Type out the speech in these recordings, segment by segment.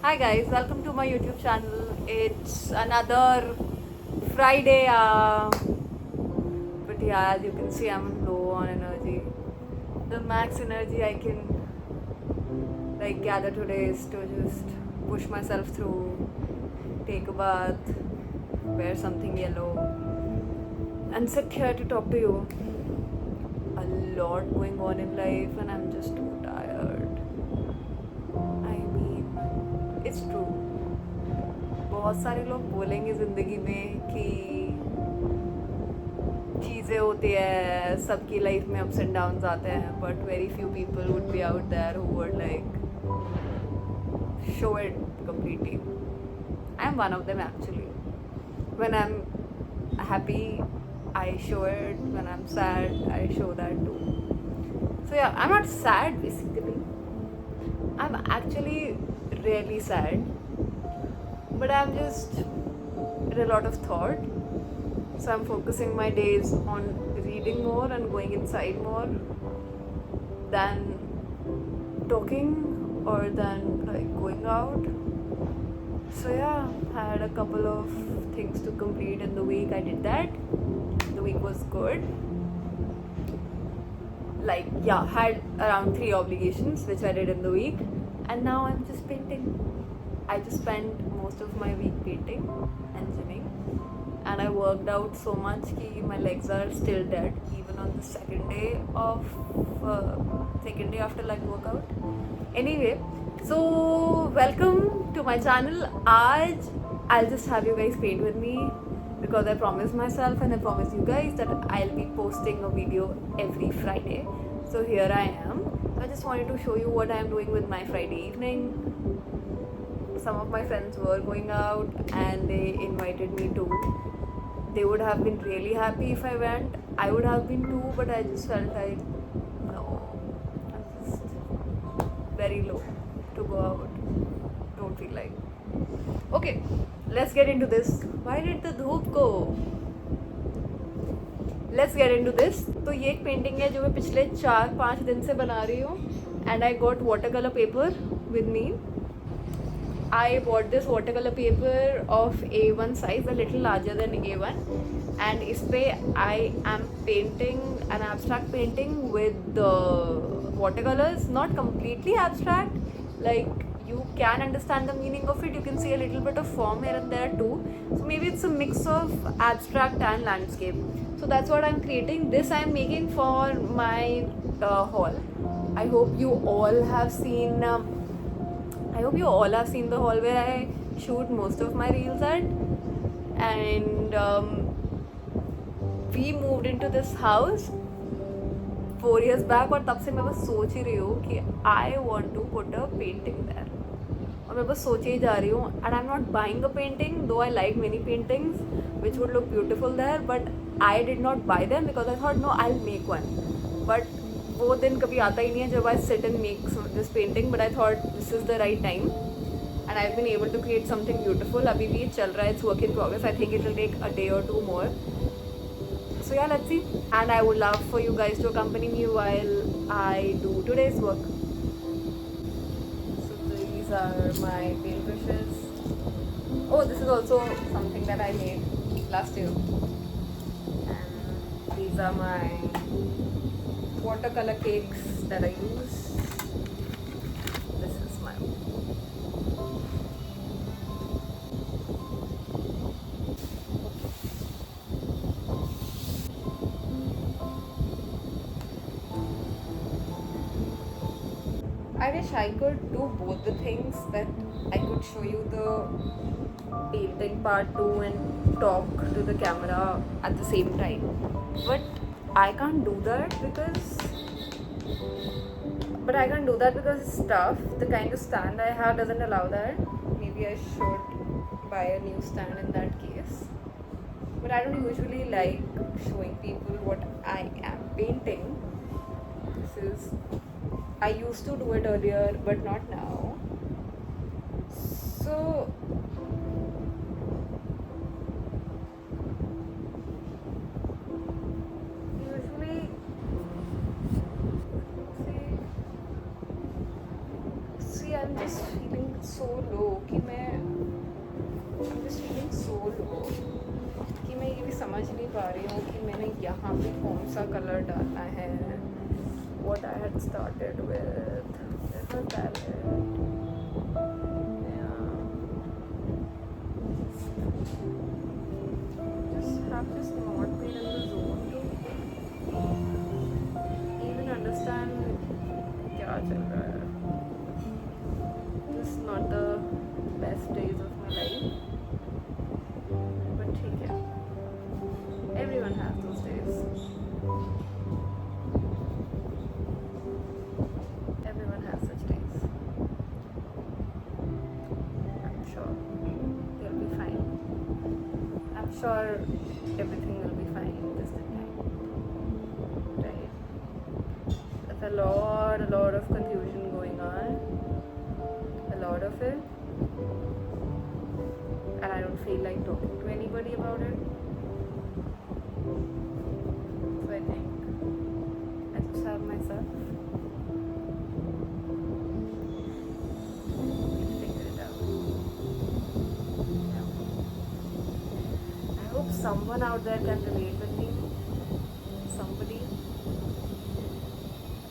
Hi guys, welcome to my YouTube channel. It's another Friday, but yeah, as you can see, I'm low on energy. The max energy I can gather today is to just push myself through, take a bath, wear something yellow, and sit here to talk to you. A lot going on in life, and I'm just too tired. I mean, it's true. बहुत सारे लोग बोलेंगे ज़िंदगी में कि चीज़ें होती है, सबकी लाइफ में अप्स एंड डाउन्स आते हैं, but very few people would be out there who would show it completely. I'm one of them actually. When I'm happy, I show it. When I'm sad, I show that too. So yeah, I'm not sad basically. I'm actually really sad, but I'm just in a lot of thought. So I'm focusing my days on reading more and going inside more than talking or than going out. So yeah, I had a couple of things to complete in the week. I did that. The week was good. Had around 3 obligations which I did in the week, and now I'm just painting. I just spent most of my week painting and gymming, and I worked out so much that my legs are still dead even on the second day after workout. Anyway, so welcome to my channel. Aaj I'll just have you guys paint with me because I promised myself and I promised you guys that I'll be posting a video every Friday. So here I am. I just wanted to show you what I'm doing with my Friday evening. Some of my friends were going out and they invited me too. They would have been really happy if I went. I would have been too, but I just felt like no, I'm just very low to go out. Don't feel like. Okay, let's get into this. Why did the धूप go? Let's get into this. तो ये एक painting है जो मैं पिछले 4-5 दिन से बना रही हूँ, and I got watercolor paper with me. I bought this watercolor paper of A1 size, a little larger than A1, and इस पे I am painting an abstract painting with the watercolors, not completely abstract, like you can understand the meaning of it, you can see a little bit of form here and there too, so maybe it's a mix of abstract and landscape. So that's what I'm creating. This I'm making for my haul. I hope you all have seen the hall where I shoot most of my reels at, and we moved into this house 4 years back, और तब से मैं बस सोच ही रही हूँ कि I want to put a painting there. और मैं बस सोचे ही जा रही हूँ, and I'm not buying a painting, though I like many paintings which would look beautiful there, but I did not buy them because I thought no, I'll make one. But वो दिन कभी आता ही नहीं है जब I sit and make this painting, but I thought this is the right time and I've been able to create something beautiful. अभी भी चल रहा है, it's work in progress. I think it will take a day or two more. So yeah, let's see. And I would love for you guys to accompany me while I do today's work. So these are my paintbrushes. Oh, this is also something that I made last year. And these are my watercolor cakes that I use. This is my I wish I could do both the things, that I could show you the painting part too and talk to the camera at the same time. But I can't do that because it's tough. The kind of stand I have doesn't allow that. Maybe I should buy a new stand in that case. But I don't usually like showing people what I am painting. I used to do it earlier, but not now. So usually, see, I'm just feeling so low कि मैं I'm just feeling so low कि मैं ये भी समझ नहीं पा रही हूँ कि मैंने यहाँ पे कौन सा कलर डालना है. What I had started with. There's a palette. Have just not been in the zone to even understand क्या चल रहा है. This is not the best days of my life, but ठीक है. Everyone has those days. Everyone has such days. I'm sure they'll be fine. I'm sure everything will be fine this time. Right? There's a lot of confusion going on. A lot of it. And I don't feel like talking to anybody about it. So I think I just have myself figure it out. Yeah. I hope someone out there can relate with me. Somebody.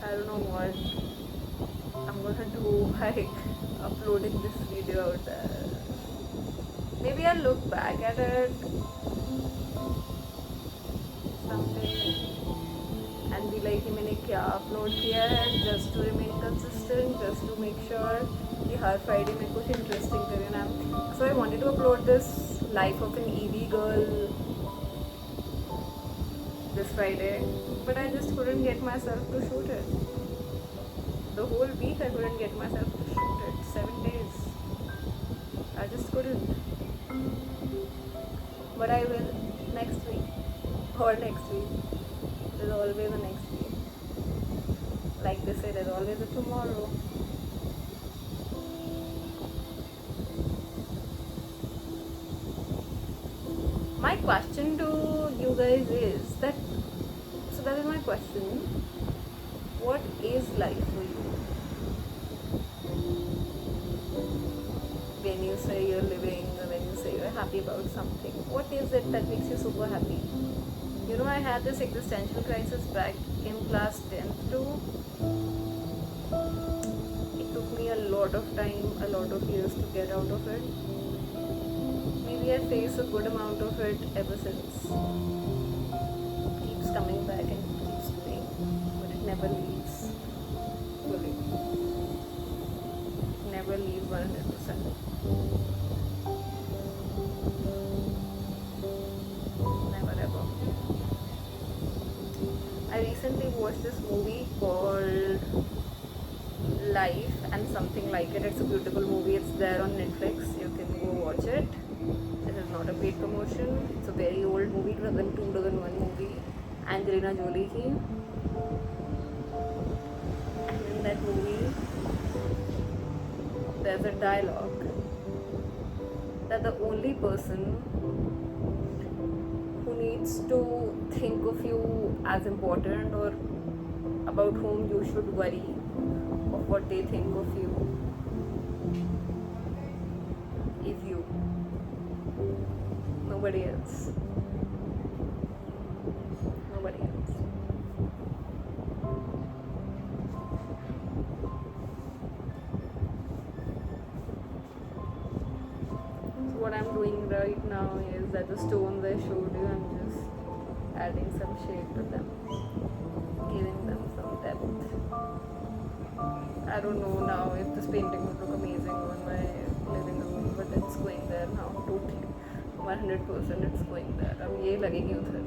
I don't know what I'm gonna do by uploading this video out there. Maybe I'll look back at it someday and be like कि मैंने क्या upload किया है, just to remain consistent, just to make sure कि हर Friday में कुछ interesting करें ना. So I wanted to upload this life of an ED girl this Friday, but I just couldn't get myself to shoot it. The whole week I couldn't get myself to shoot it. 7 days. I just couldn't. But I will next week or next week. There's always a next week. Like they say, there's always a tomorrow. My question to you guys is that, so that is my question. What is life for you? When you say you're living, or when you say you're happy about something, what is it that makes you super happy? You know, I had this existential crisis back in class 10th too. It took me a lot of time, a lot of years to get out of it. Maybe I face a good amount of it ever since. Keeps coming back and keeps going, but it never leaves fully. It never leaves 100%. Never ever. I recently watched this movie called Life and something like it. It's a beautiful movie. It's there on Netflix. You can go watch it. This is not a paid promotion. It's a very old movie, 2002, 2001 movie. Angelina Jolie ki. And in that movie, there's a dialogue that the only person who needs to think of you as important or about whom you should worry of what they think of you is you. Nobody else. Nobody else. So what I'm doing right now is that the stones I showed you, I'm just adding some shade to them, giving them some depth. I don't know now if this painting would look amazing on my living room, but it's going there now, totally. 100% it's going there. अब ये लगेगी उधर.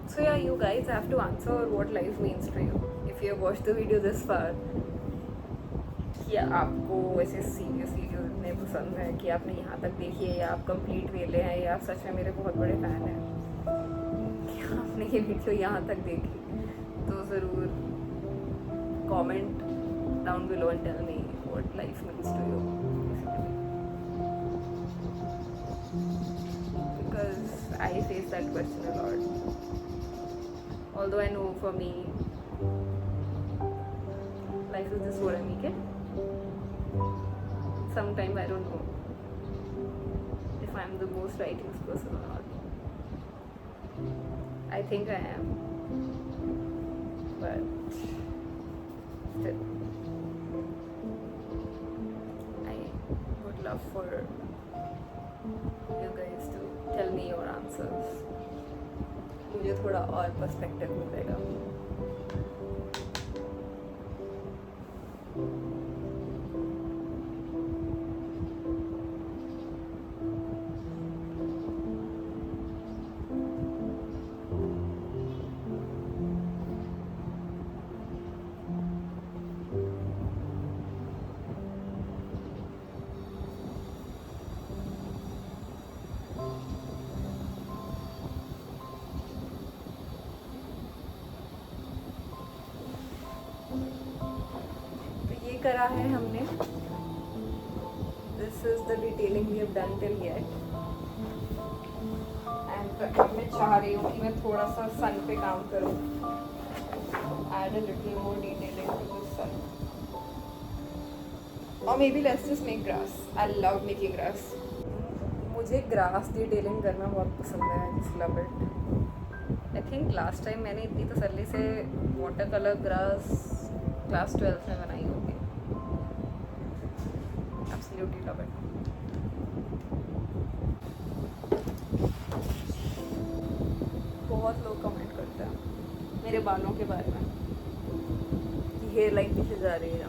So yeah, you guys have to answer what life means to you. If if you have watched the video this far, कि आपको ऐसे serious video इतने पसंद है कि आपने यहाँ तक देखी है, या आप कंप्लीट वेले हैं, या आप सच में मेरे बहुत बड़े फ़ैन हैं कि आपने ये वीडियो यहाँ तक देखी, तो ज़रूर comment down below and tell me what life means to you, because I face that question a lot. Although I know for me, life is just what I make it. Sometimes I don't know if I'm the most righteous person or not. I think I am, but still, I would love for you guys to tell me your answers. मुझे थोड़ा और perspective मिलेगा. करा है हमने. This is the detailing we have done till yet, and अब मैं चाह रही हूँ कि मैं थोड़ा सा सन पे काम करूँ, add a little more detailing to this sun, और maybe let's just make grass. I love making grass. मुझे ग्रास डिटेलिंग करना बहुत पसंद है. I just love it. I think last time मैंने इतनी तसल्ली से वाटर कलर ग्रास क्लास 12 में बनाई होगी. Absolutely love it. बहुत लोग कमेंट करते हैं मेरे बालों के बारे में कि हेयर लाइन पीछे जा रही है.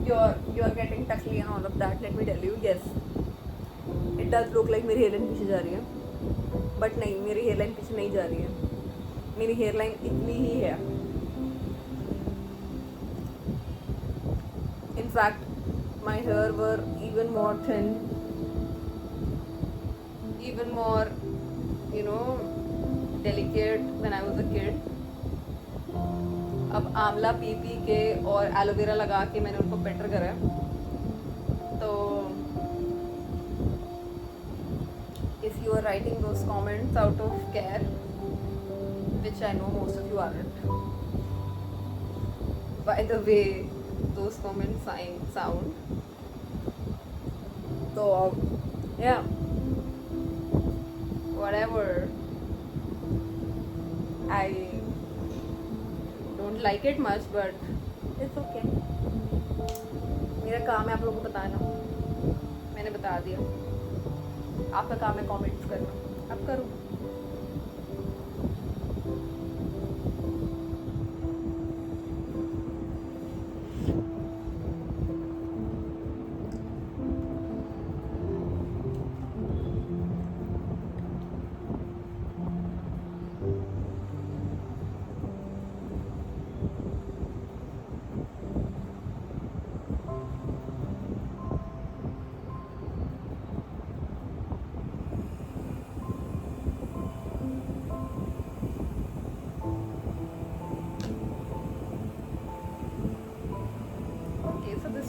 You are getting tuckly and all of that. Let me tell you, yes, it does look like मेरी हेयर लाइन पीछे जा रही है, बट नहीं, मेरी हेयर लाइन पीछे नहीं जा रही है. मेरी हेयर लाइन इतनी ही है. In fact, my hair were even more thin, even more, delicate when I was a kid. अब आंवला पी के और एलोवेरा लगा के मैंने उनको बेटर करा है. तो if you are writing those comments out of care, which I know most of you aren't, by the way those comments sound, so yeah, whatever, I don't like it much, but it's okay. मेरा काम है आप लोगों को बताना. मैंने बता दिया. आपका काम है कमेंट्स करना. अब करो.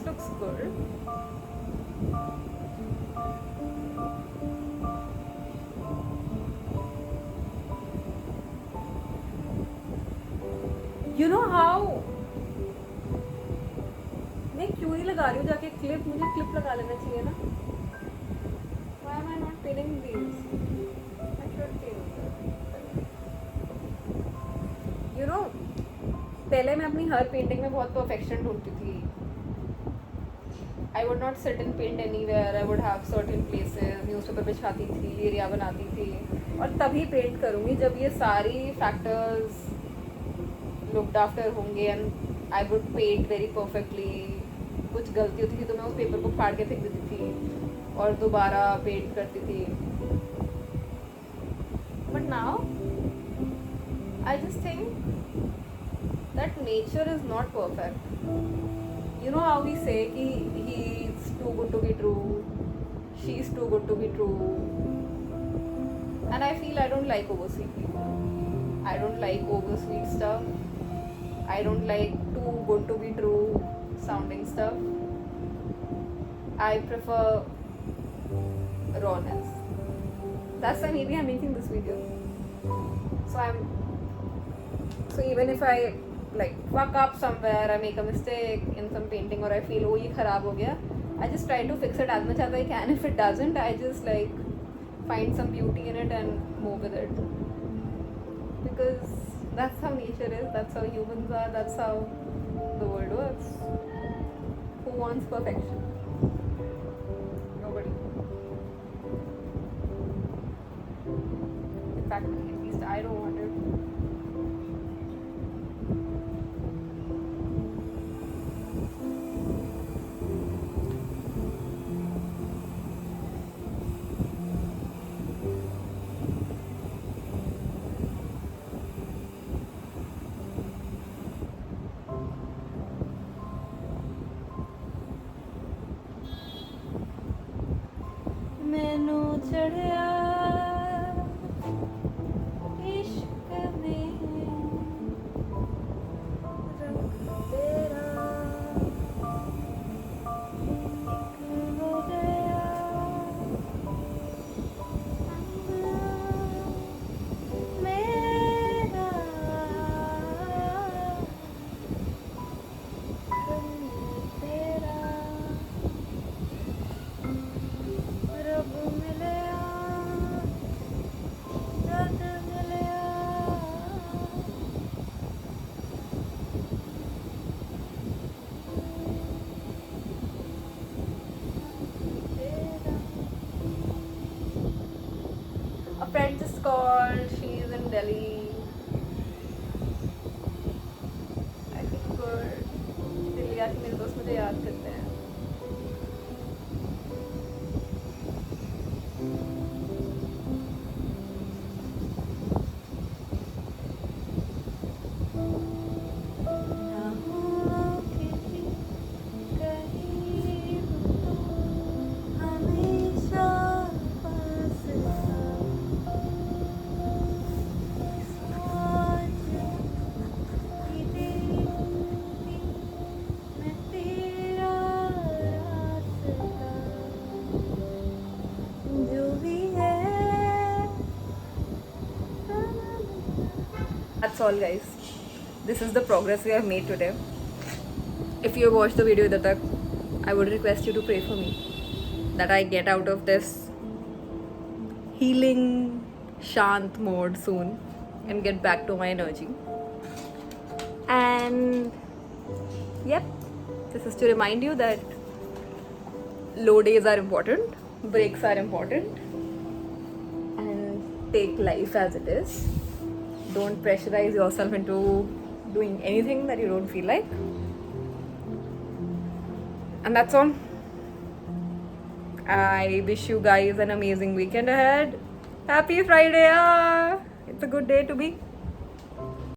looks good. You know how मैं क्यों नहीं लगा रही हूँ जाके क्लिप. मुझे क्लिप लगा लेना चाहिए ना. Why am I not pinning these? I should pin them. You know, पहले मैं अपनी हर पेंटिंग में बहुत परफेक्शन ढूंढती थी. I would not sit and paint anywhere. I would have certain places. Newspaper पे छाती थी, एरिया बनाती थी, और तभी पेंट करूँगी जब ये सारी फैक्टर्स लुक्ड आफ्टर होंगे and I would paint very perfectly. कुछ गलती होती थी तो मैं उस पेपर को फाड़ के फेंक देती थी और दोबारा पेंट करती थी. But now I just think that nature is not perfect. You know how we say he's too good to be true, she's too good to be true, and I feel I don't like oversweet people. I don't like oversweet stuff. I don't like too good to be true sounding stuff. I prefer rawness. That's why maybe I'm making this video. So even if I like fuck up somewhere, I make a mistake in some painting, or I feel oh ye kharab ho gaya, I just try to fix it as much as I can. If it doesn't, I just like find some beauty in it and move with it, because that's how nature is, that's how humans are, that's how the world works. Who wants perfection? Nobody. In fact, at least I don't want it. मैनू चढ़िया इश्क में रंग तेरा एक हो गया मेरा रंग तेरा रब मिलया रब मिलया तेरा. A friend just called. She's in Delhi. I think good. Delhi आके मेरे दोस्त मुझे याद करते हैं. That's all, guys. This is the progress we have made today. If you watched the video till tak, I would request you to pray for me that I get out of this healing shant mode soon and get back to my energy. And yep, this is to remind you that low days are important, breaks are important, and take life as it is. Don't pressurize yourself into doing anything that you don't feel like. And that's all. I wish you guys an amazing weekend ahead. Happy Friday! It's a good day to be